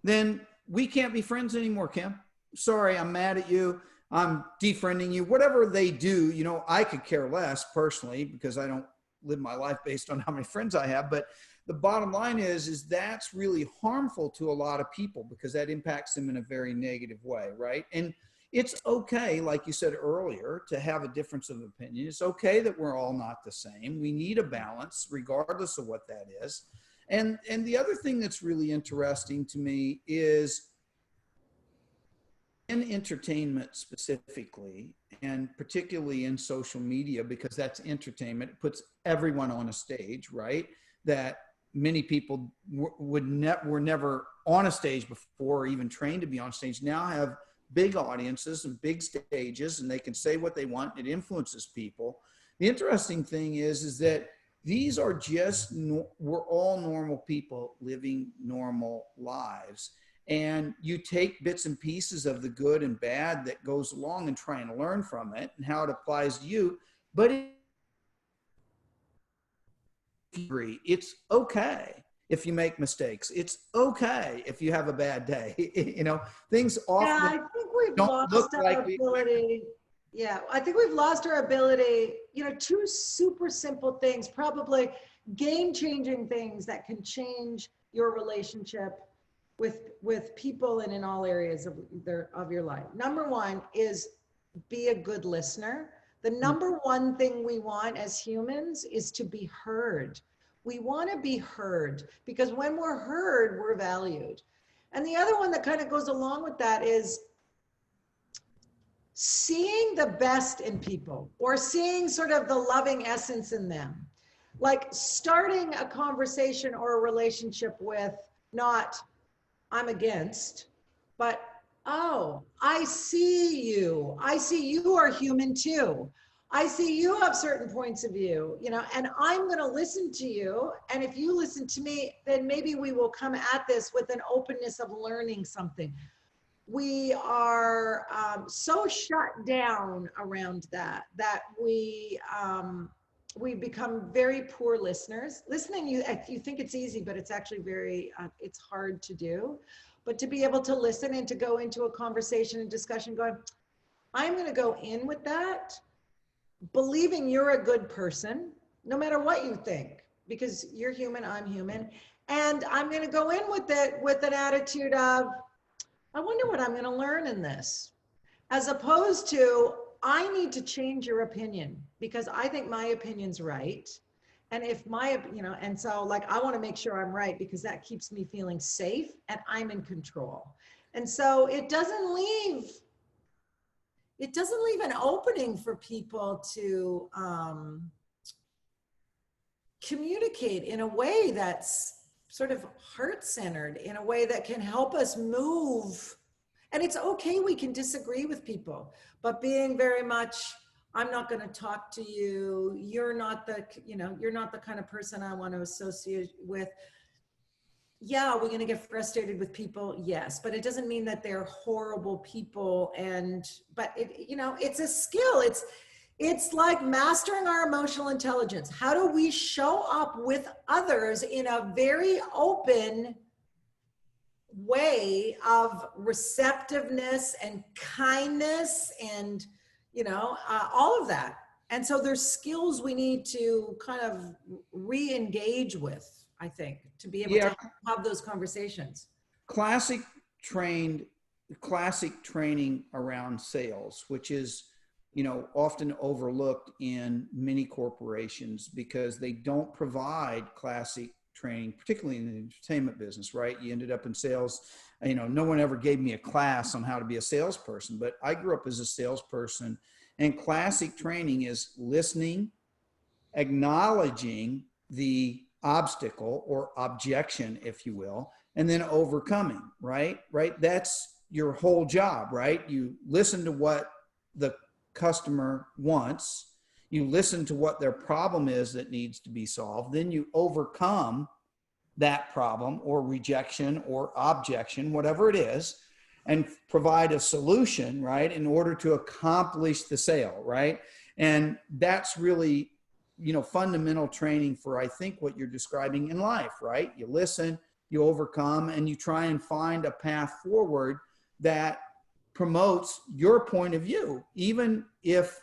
then we can't be friends anymore, Kim. Sorry, I'm mad at you. I'm defriending you, whatever they do. You know, I could care less personally because I don't live my life based on how many friends I have. But the bottom line is that's really harmful to a lot of people because that impacts them in a very negative way, right? And it's okay, like you said earlier, to have a difference of opinion. It's okay that we're all not the same. We need a balance regardless of what that is. And the other thing that's really interesting to me is in entertainment specifically, and particularly in social media, because that's entertainment, it puts everyone on a stage, right? That many people were never on a stage before or even trained to be on stage, now have big audiences and big stages, and they can say what they want. It influences people. The interesting thing is that these are just, we're all normal people living normal lives. And you take bits and pieces of the good and bad that goes along and try and learn from it and how it applies to you. But it's okay if you make mistakes. It's okay if you have a bad day. You know, things often I think we've lost our ability. Yeah, I think we've lost our ability, you know, two super simple things, probably game-changing things that can change your relationship with people and in all areas of your life. Number one is be a good listener. The number one thing we want as humans is to be heard. We want to be heard, because when we're heard, we're valued. And the other one that kind of goes along with that is seeing the best in people, or seeing sort of the loving essence in them. Like starting a conversation or a relationship with not, I'm against, but, oh, I see you. I see you are human too. I see you have certain points of view, you know, and I'm going to listen to you. And if you listen to me, then maybe we will come at this with an openness of learning something. We are so shut down around that we become very poor listeners. Listening, you think it's easy, but it's actually very, it's hard to do. But to be able to listen and to go into a conversation and discussion going, I'm going to go in with that, believing you're a good person, no matter what you think, because you're human, I'm human. And I'm going to go in with it with an attitude of, I wonder what I'm going to learn in this, as opposed to, I need to change your opinion because I think my opinion's right. And if my, you know, and so like, I want to make sure I'm right because that keeps me feeling safe and I'm in control. And so it doesn't leave an opening for people to communicate in a way that's sort of heart-centered, in a way that can help us move. And it's okay, we can disagree with people, but being very much, I'm not going to talk to you. You're not the, you know, you're not the kind of person I want to associate with. Yeah, we're going to get frustrated with people. Yes, but it doesn't mean that they're horrible people. And, but it, you know, it's a skill. It's like mastering our emotional intelligence. How do we show up with others in a very open way of receptiveness and kindness and, you know, all of that. And so there's skills we need to kind of re-engage with, I think, to be able to have those conversations. Classic training around sales, which is, you know, often overlooked in many corporations because they don't provide classic training, particularly in the entertainment business, right? You ended up in sales. You know, no one ever gave me a class on how to be a salesperson, but I grew up as a salesperson, and classic training is listening, acknowledging the obstacle or objection, if you will, and then overcoming, right? That's your whole job, right? You listen to what the customer wants, you listen to what their problem is that needs to be solved, then you overcome that problem or rejection or objection, whatever it is, and provide a solution, right, in order to accomplish the sale, right? And that's really, you know, fundamental training for, I think, what you're describing in life, right? You listen, you overcome, and you try and find a path forward that promotes your point of view, even if,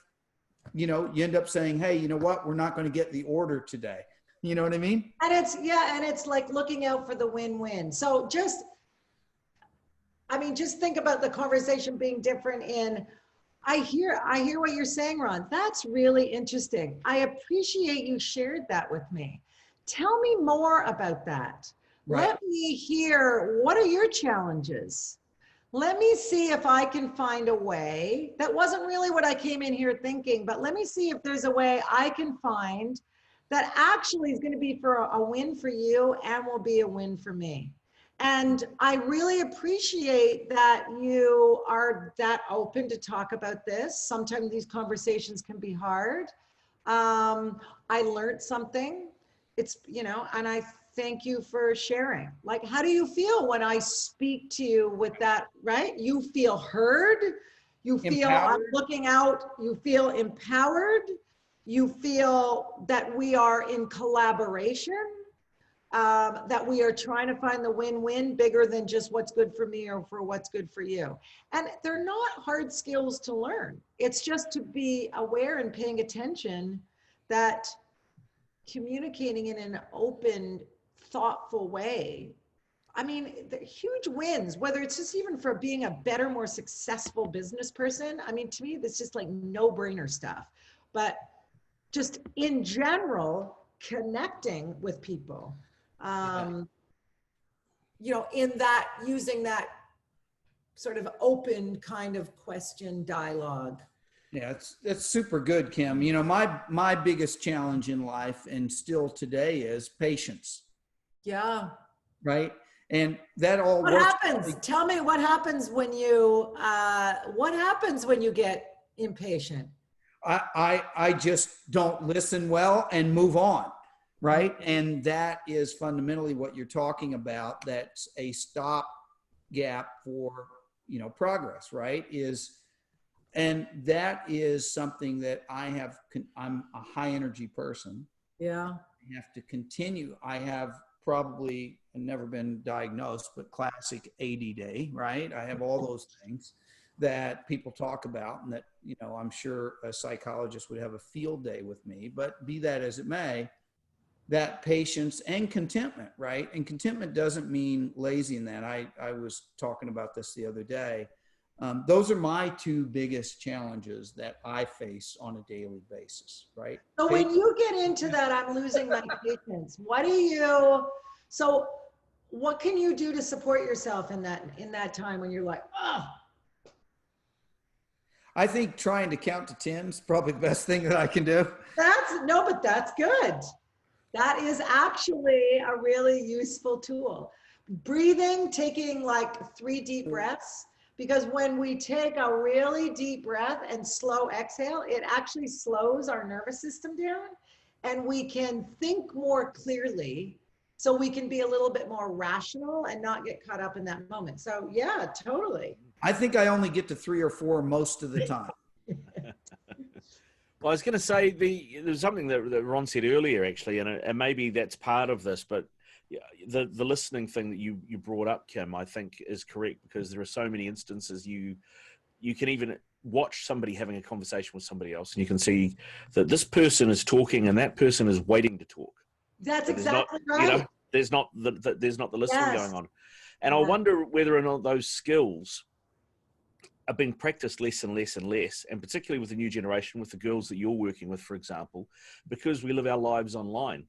you know, you end up saying, hey, you know what, we're not going to get the order today. You know what I mean? And it's, yeah, and it's like looking out for the win-win. So just, I mean, just think about the conversation being different in, I hear what you're saying, Ron. That's really interesting. I appreciate you shared that with me. Tell me more about that. Right. Let me hear, what are your challenges? Let me see if I can find a way. That wasn't really what I came in here thinking, but let me see if there's a way I can find that actually is going to be for a win for you and will be a win for me. And I really appreciate that you are that open to talk about this. Sometimes these conversations can be hard. I learned something. It's, you know, and I thank you for sharing. Like, how do you feel when I speak to you with that, right? You feel heard. You feel empowered. I'm looking out. You feel empowered. You feel that we are in collaboration, that we are trying to find the win-win bigger than just what's good for me or for what's good for you. And they're not hard skills to learn. It's just to be aware and paying attention that communicating in an open, thoughtful way. I mean, the huge wins, whether it's just even for being a better, more successful business person. I mean, to me, that's just like no-brainer stuff. But just in general, connecting with people. You know, in that, using that sort of open kind of question dialogue. Yeah, that's super good, Kim. You know, my biggest challenge in life and still today is patience. Yeah. Right. And that all What works. happens? Tell me what happens when you get impatient? I just don't listen well and move on. Right. And that is fundamentally what you're talking about. That's a stop gap for, you know, progress, right? And that is something that I'm a high energy person. Yeah. I have to continue. I have probably never been diagnosed, but classic ADD, right? I have all those things that people talk about, and that, you know, I'm sure a psychologist would have a field day with me, but be that as it may, that patience and contentment, right? And contentment doesn't mean lazy in that. I was talking about this the other day. Those are my two biggest challenges that I face on a daily basis, right? So when you get into that, I'm losing my patience. So what can you do to support yourself in that time when you're like, oh? I think trying to count to 10 is probably the best thing that I can do. But that's good. That is actually a really useful tool. Breathing, taking like 3 deep breaths, because when we take a really deep breath and slow exhale, it actually slows our nervous system down, and we can think more clearly, so we can be a little bit more rational and not get caught up in that moment. So yeah, totally. I think I only get to 3 or 4 most of the time. Well, I was going to say there's something that Ron said earlier, actually, and maybe that's part of this, but the listening thing that you brought up, Kim, I think is correct, because there are so many instances you can even watch somebody having a conversation with somebody else, and you can see that this person is talking and that person is waiting to talk. That's exactly right. You know, there's not the listening going on, and I wonder whether or not those skills are being practiced less and less and less, and particularly with the new generation, with the girls that you're working with, for example, because we live our lives online,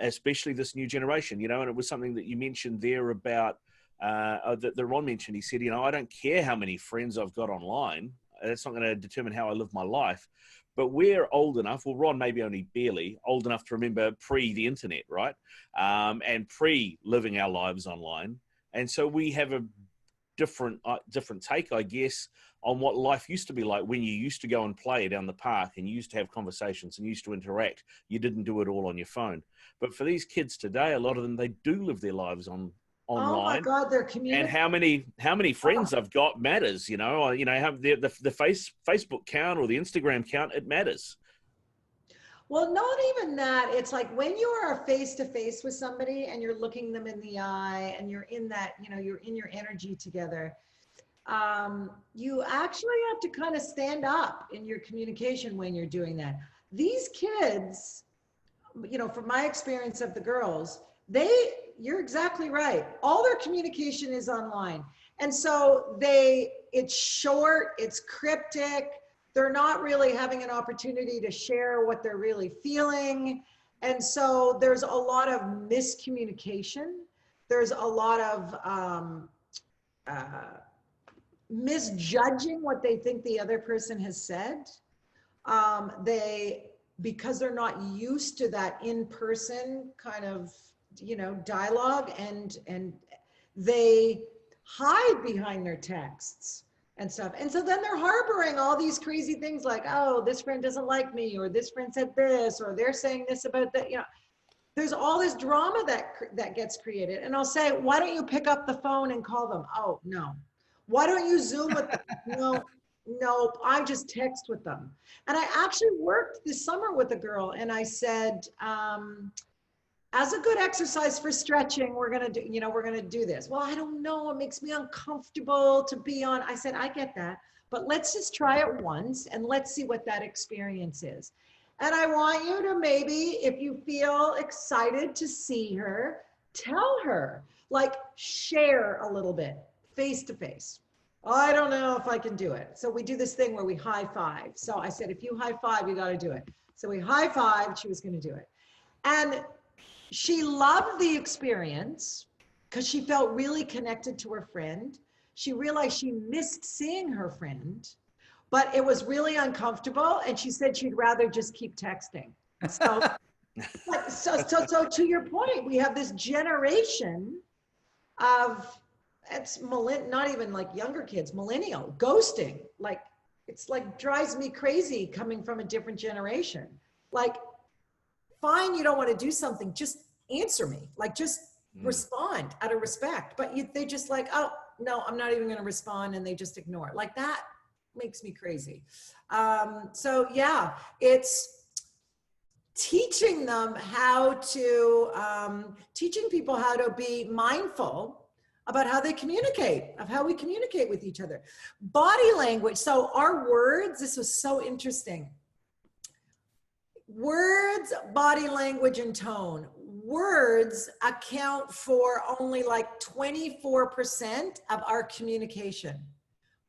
especially this new generation, you know. And it was something that you mentioned there about that Ron mentioned. He said, you know, I don't care how many friends I've got online. That's not going to determine how I live my life. But we're old enough, well, Ron maybe only barely, old enough to remember pre the internet, right? And pre living our lives online. And so we have a different take, I guess, on what life used to be like when you used to go and play down the park and you used to have conversations and used to interact. You didn't do it all on your phone. But for these kids today, a lot of them, they do live their lives online. Oh my God, their community. And how many friends I've got matters, you know. Have the Facebook count or the Instagram count, it matters. Well, not even that. It's like when you are face to face with somebody and you're looking them in the eye and you're in that, you know, you're in your energy together. You actually have to kind of stand up in your communication when you're doing that. These kids, you know, from my experience of the girls, you're exactly right. All their communication is online. And so it's short, it's cryptic. They're not really having an opportunity to share what they're really feeling. And so there's a lot of miscommunication. There's a lot of misjudging what they think the other person has said. Because they're not used to that in-person kind of, you know, dialogue, and they hide behind their texts and stuff. And so then they're harboring all these crazy things like, oh, this friend doesn't like me, or this friend said this, or they're saying this about that. You know, there's all this drama that gets created. And I'll say, why don't you pick up the phone and call them? Oh, no. Why don't you Zoom with them? No, I just text with them. And I actually worked this summer with a girl, and I said, as a good exercise for stretching, we're gonna do this. Well, I don't know, it makes me uncomfortable to be on. I said, I get that, but let's just try it once and let's see what that experience is. And I want you to maybe, if you feel excited to see her, tell her, like, share a little bit face to face. I don't know if I can do it. So we do this thing where we high five. So I said, if you high five, you got to do it. So we high fived, she was going to do it. And she loved the experience because she felt really connected to her friend. She realized she missed seeing her friend, but it was really uncomfortable. And she said she'd rather just keep texting. So to your point, we have this generation of, it's not even like younger kids, millennial ghosting. Like, it's like drives me crazy coming from a different generation. Like, fine, you don't want to do something, just answer me. Like, just respond out of respect. But they just like, oh, no, I'm not even going to respond. And they just ignore it. Like, that makes me crazy. So yeah, it's teaching them teaching people how to be mindful about how they communicate, of how we communicate with each other. Body language. So our words, this was so interesting. Words, body language, and tone. Words account for only like 24% of our communication.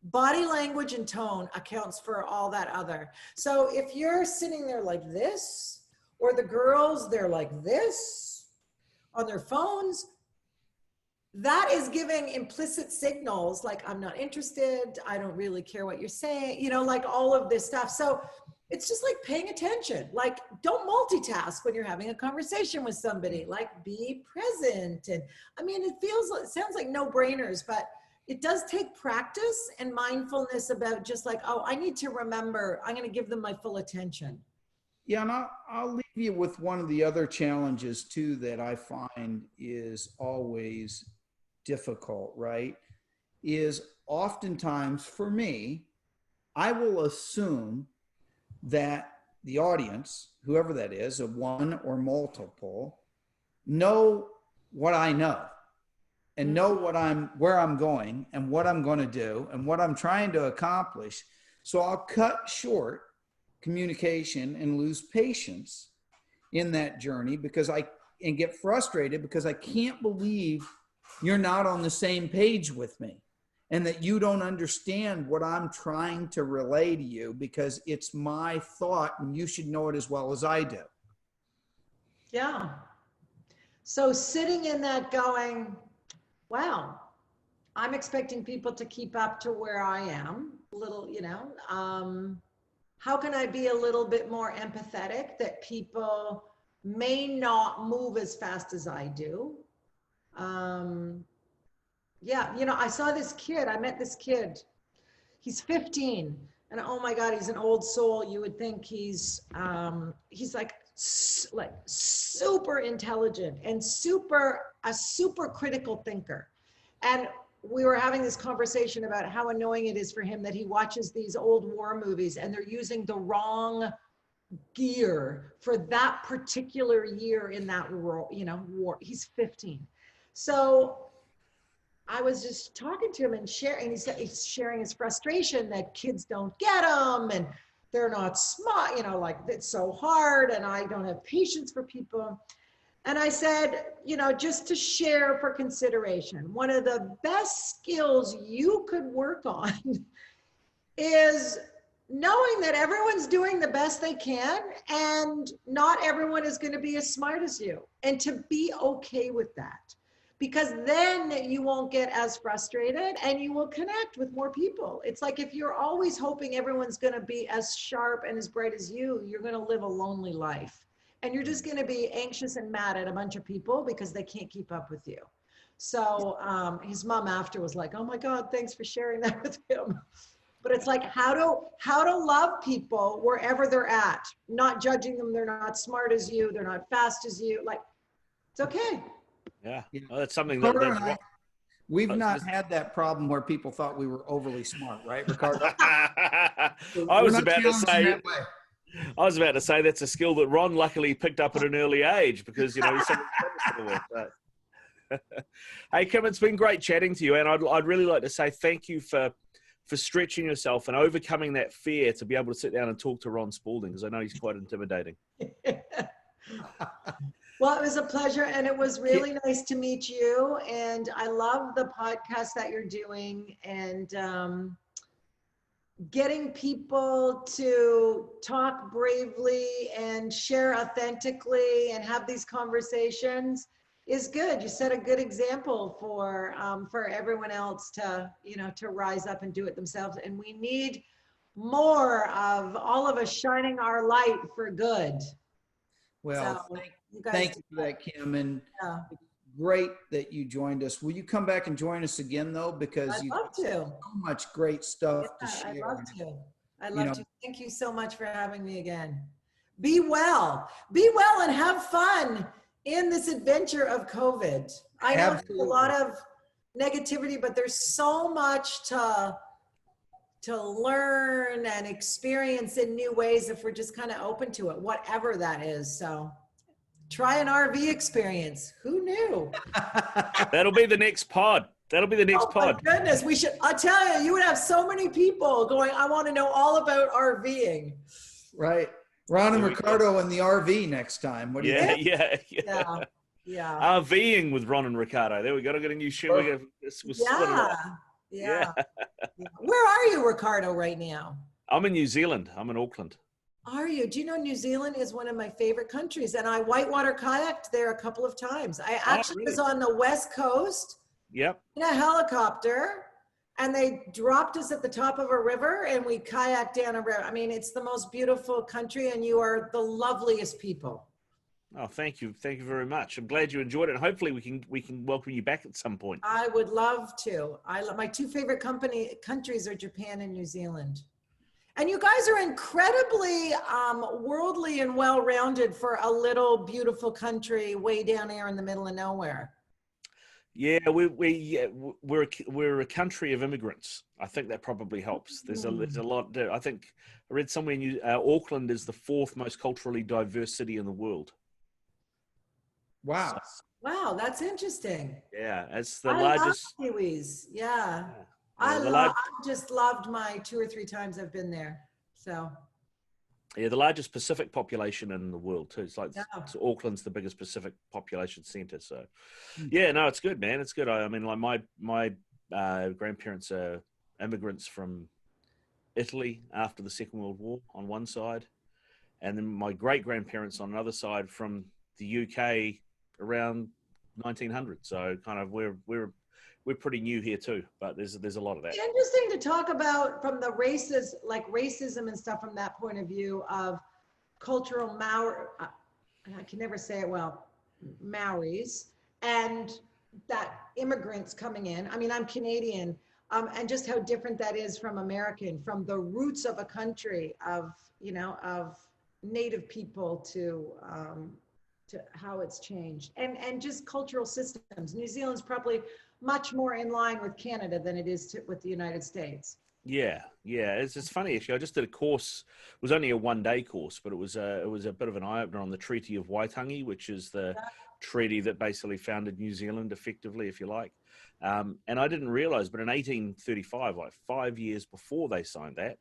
Body language and tone accounts for all that other. So if you're sitting there like this, or the girls, they're like this on their phones, that is giving implicit signals like, I'm not interested, I don't really care what you're saying, you know, like all of this stuff. So it's just like paying attention. Like, don't multitask when you're having a conversation with somebody. Like, be present. And I mean, it sounds like no-brainers, but it does take practice and mindfulness about just like, oh, I need to remember, I'm going to give them my full attention. Yeah, and I'll leave you with one of the other challenges too that I find is always difficult, right? Is oftentimes for me, I will assume that the audience, whoever that is, a one or multiple, know what I know and know where I'm going and what I'm going to do and what I'm trying to accomplish. So I'll cut short communication and lose patience in that journey and get frustrated because I can't believe you're not on the same page with me and that you don't understand what I'm trying to relay to you because it's my thought and you should know it as well as I do. Yeah. So sitting in that going, wow, I'm expecting people to keep up to where I am a little, you know, how can I be a little bit more empathetic that people may not move as fast as I do? Yeah, you know, I met this kid, he's 15 and oh my God, he's an old soul. You would think he's like super intelligent and a super critical thinker. And we were having this conversation about how annoying it is for him that he watches these old war movies and they're using the wrong gear for that particular year in that war, you know, war. He's 15. So I was just talking to him and he's sharing his frustration that kids don't get them and they're not smart, you know, like it's so hard and I don't have patience for people. And I said, you know, just to share for consideration, one of the best skills you could work on is knowing that everyone's doing the best they can and not everyone is going to be as smart as you, and to be okay with that, because then you won't get as frustrated and you will connect with more people. It's like if you're always hoping everyone's going to be as sharp and as bright as you're going to live a lonely life. And you're just going to be anxious and mad at a bunch of people because they can't keep up with you. So his mom after was like, oh my God, thanks for sharing that with him. But it's like how to love people wherever they're at, not judging them. They're not smart as you. They're not fast as you. Like, it's okay. Yeah, well, that's something we've not had that problem where people thought we were overly smart, right, Riccardo? I was about to say that's a skill that Ron luckily picked up at an early age because, you know, he's something with. Hey, Kim, it's been great chatting to you, and I'd really like to say thank you for stretching yourself and overcoming that fear to be able to sit down and talk to Ron Spaulding, because I know he's quite intimidating. Well, it was a pleasure, and it was really nice to meet you, and I love the podcast that you're doing, and getting people to talk bravely and share authentically and have these conversations is good. You set a good example for everyone else to, you know, to rise up and do it themselves. And we need more of all of us shining our light for good. Well, So thank you for that, Kim. And yeah. great that you joined us. Will you come back and join us again, though? Because I'd you've love got to. so much great stuff to Yeah, share. I'd love to. I'd You love know, to. Thank you so much for having me again. Be well. Be well and have fun in this adventure of COVID. I know there's a lot of negativity, but there's so much to learn and experience in new ways if we're just kind of open to it, whatever that is. So try an RV experience. Who knew? That'll be the next pod. That'll be the next pod. My goodness, we should. I tell you, you would have so many people going, I want to know all about RVing. Right. Ron and Riccardo in the RV next time. What do you think? Yeah. RVing with Ron and Riccardo. There we go. I got a new show. Yeah. Where are you, Riccardo, right now? I'm in New Zealand. I'm in Auckland. Are you? Do you know New Zealand is one of my favorite countries? And I whitewater kayaked there a couple of times. I actually was on the West Coast. Yep. In a helicopter, and they dropped us at the top of a river and we kayaked down a river. I mean, it's the most beautiful country and you are the loveliest people. Oh, thank you. Thank you very much. I'm glad you enjoyed it. And hopefully we can welcome you back at some point. I would love to. My two favorite countries are Japan and New Zealand. And you guys are incredibly worldly and well-rounded for a little beautiful country way down there in the middle of nowhere. Yeah, we're a country of immigrants. I think that probably helps. There's a lot. I think I read somewhere Auckland is the fourth most culturally diverse city in the world. Wow. Wow, that's interesting. Yeah, it's the largest. Love Kiwis. Yeah. I've just loved my 2 or 3 times I've been there. So. Yeah, the largest Pacific population in the world too. It's like Auckland's the biggest Pacific population center. So, yeah, no, it's good, man. It's good. I mean, like my grandparents are immigrants from Italy after the Second World War on one side, and then my great grandparents on another side from the UK around 1900. So, kind of we're pretty new here too, but there's a lot of that. Interesting to talk about from the races, like racism and stuff from that point of view of cultural I can never say it well, Maoris, and that immigrants coming in. I mean, I'm Canadian, and just how different that is from American, from the roots of a country of, you know, of Native people to how it's changed, and just cultural systems. New Zealand's probably much more in line with Canada than it is with the United States. Yeah. It's funny actually. I just did a course. It was only a 1-day course, but it was a bit of an eye opener on the Treaty of Waitangi, which is the treaty that basically founded New Zealand, effectively, if you like. And I didn't realize, but in 1835, like 5 years before they signed that,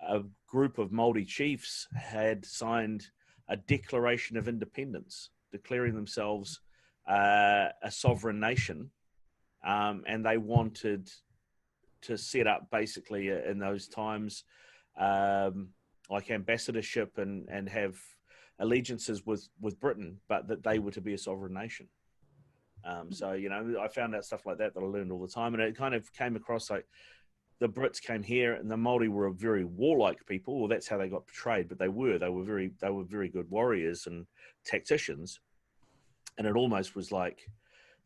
a group of Māori chiefs had signed a Declaration of Independence, declaring themselves a sovereign nation. And they wanted to set up basically in those times like ambassadorship and have allegiances with Britain, but that they were to be a sovereign nation. So, you know, I found out stuff like that I learned all the time, and it kind of came across like the Brits came here and the Māori were a very warlike people. Well, that's how they got portrayed, but they were very good warriors and tacticians. And it almost was like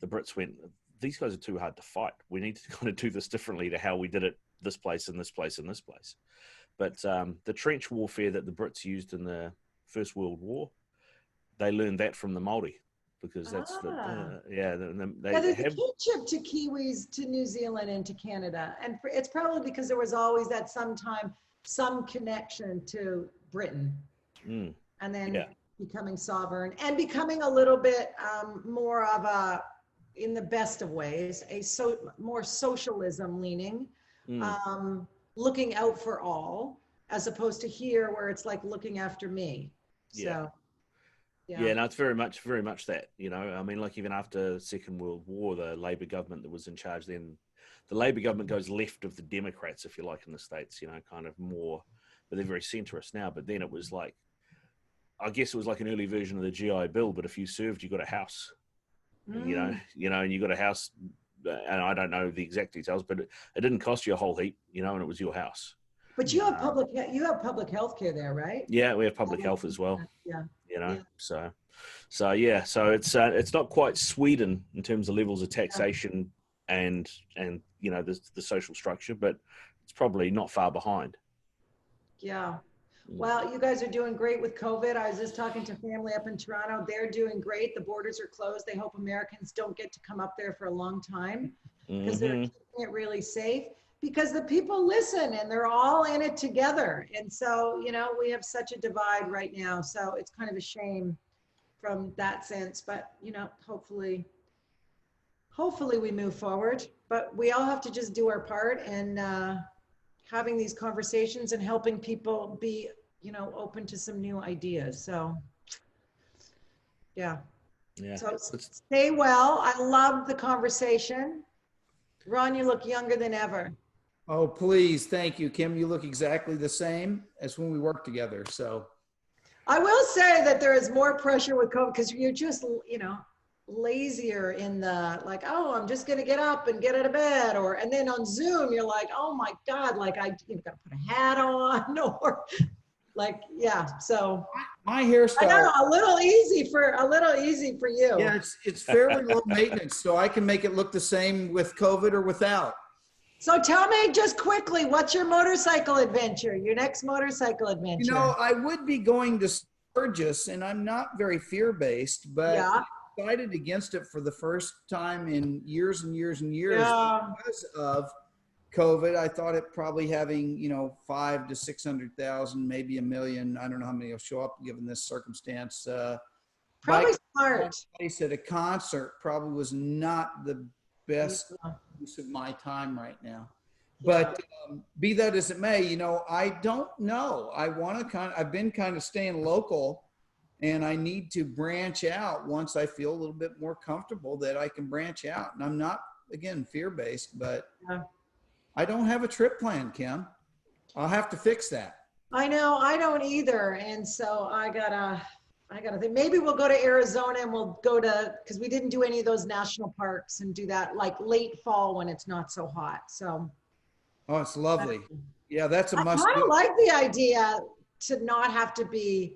the Brits went, these guys are too hard to fight. We need to kind of do this differently to how we did it this place and this place and this place. But the trench warfare that the Brits used in the First World War, they learned that from the Māori, because that's there's a kinship to Kiwis, to New Zealand, and to Canada, and it's probably because there was always at some time some connection to Britain, and then becoming sovereign and becoming a little bit more of a, in the best of ways, more socialism leaning, looking out for all, as opposed to here where it's like looking after me. So. Yeah, no, it's very much that, you know. I mean, like even after the Second World War, the Labour government that was in charge then the Labour government goes left of the Democrats, if you like, in the States, you know, kind of more, but they're very centrist now. But then it was like, I guess it was like an early version of the GI Bill, but if you served, you got a house, and, and you got a house, and I don't know the exact details, but it didn't cost you a whole heap, you know, and it was your house. But you have public health care there, right? Yeah, we have public health as well. Yeah. You know, so it's not quite Sweden in terms of levels of taxation and you know the social structure, but it's probably not far behind. Yeah. Well, you guys are doing great with COVID. I was just talking to family up in Toronto. They're doing great. The borders are closed. They hope Americans don't get to come up there for a long time because they're keeping it really safe, because the people listen and they're all in it together. And so, you know, we have such a divide right now. So it's kind of a shame from that sense, but you know, hopefully we move forward, but we all have to just do our part, and having these conversations and helping people be, you know, open to some new ideas. So yeah. So stay well. I love the conversation. Ron, you look younger than ever. Oh, please. Thank you, Kim. You look exactly the same as when we worked together. So I will say that there is more pressure with COVID because you're just, you know, lazier in the like, oh, I'm just going to get up and get out of bed, and then on Zoom, you're like, oh my God, like got to put a hat on or like, yeah. So my hairstyle, I know, a little easy for you. Yeah, it's fairly low maintenance, so I can make it look the same with COVID or without. So tell me just quickly, what's your motorcycle adventure, your next motorcycle adventure? You know, I would be going to Sturgis, and I'm not very fear-based, but I decided against it for the first time in years and years and years because of COVID. I thought it probably having, you know, 500,000 to 600,000, maybe 1 million. I don't know how many will show up given this circumstance. Probably smart. Place at a concert probably was not the best use of my time right now. But be that as it may, you know, I don't know. I've been kind of staying local, and I need to branch out once I feel a little bit more comfortable that I can branch out. And I'm not, again, fear-based, but I don't have a trip plan, Kim. I'll have to fix that. I know, I don't either. And so I gotta think, maybe we'll go to Arizona and we'll go to, because we didn't do any of those national parks, and do that like late fall when it's not so hot. So. Oh, it's lovely. Yeah, that's a must. I kind of like the idea to not have to be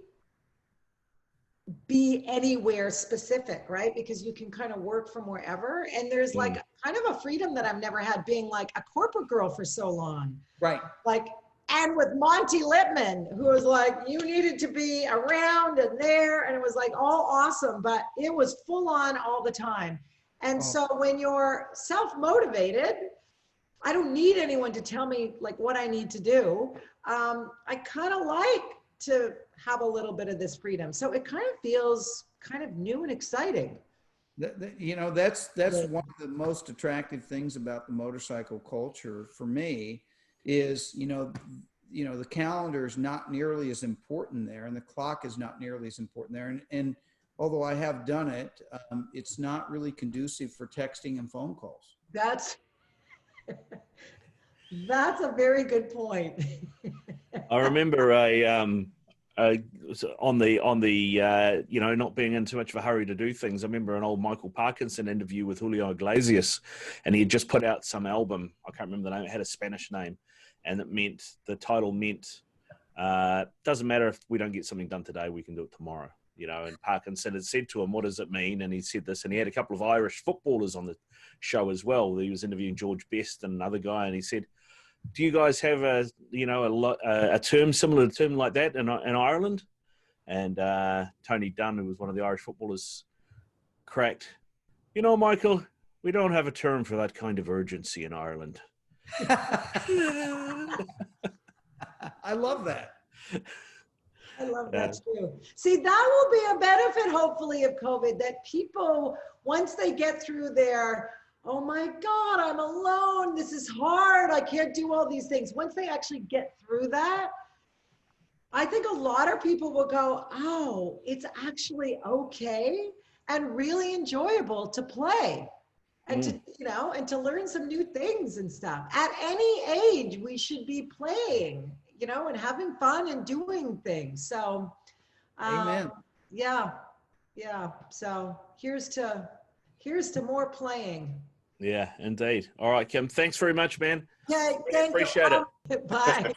anywhere specific, right? Because you can kind of work from wherever, and there's like kind of a freedom that I've never had being like a corporate girl for so long. Right. Like, and with Monty Lippman, who was like, you needed to be around and there, and it was like all awesome, but it was full on all the time. And so when you're self-motivated, I don't need anyone to tell me like what I need to do. I kind of like to have a little bit of this freedom. So it kind of feels kind of new and exciting. You know, that's one of the most attractive things about the motorcycle culture for me is, you know, the calendar is not nearly as important there, and the clock is not nearly as important there. And although I have done it, it's not really conducive for texting and phone calls. That's a very good point. I remember on the you know, not being in too much of a hurry to do things. I remember an old Michael Parkinson interview with Julio Iglesias, and he had just put out some album. I can't remember the name. It had a Spanish name, and the title meant doesn't matter if we don't get something done today, we can do it tomorrow. You know, and Parkinson had said to him, what does it mean? And he said this, and he had a couple of Irish footballers on the show as well. He was interviewing George Best and another guy, and he said, do you guys have a term, similar term like that in Ireland? And Tony Dunn, who was one of the Irish footballers, cracked, you know, Michael, we don't have a term for that kind of urgency in Ireland. I love that. I love that too. See, that will be a benefit, hopefully, of COVID, that people, once they get through their, oh my God, I'm alone, this is hard, I can't do all these things. Once they actually get through that, I think a lot of people will go, oh, it's actually okay and really enjoyable to play. and to, and to learn some new things and stuff. At any age, we should be playing, and having fun and doing things. So, Amen. Yeah. So here's to more playing. Yeah, indeed. All right, Kim, thanks very much, man. Okay, Appreciate it. Bye.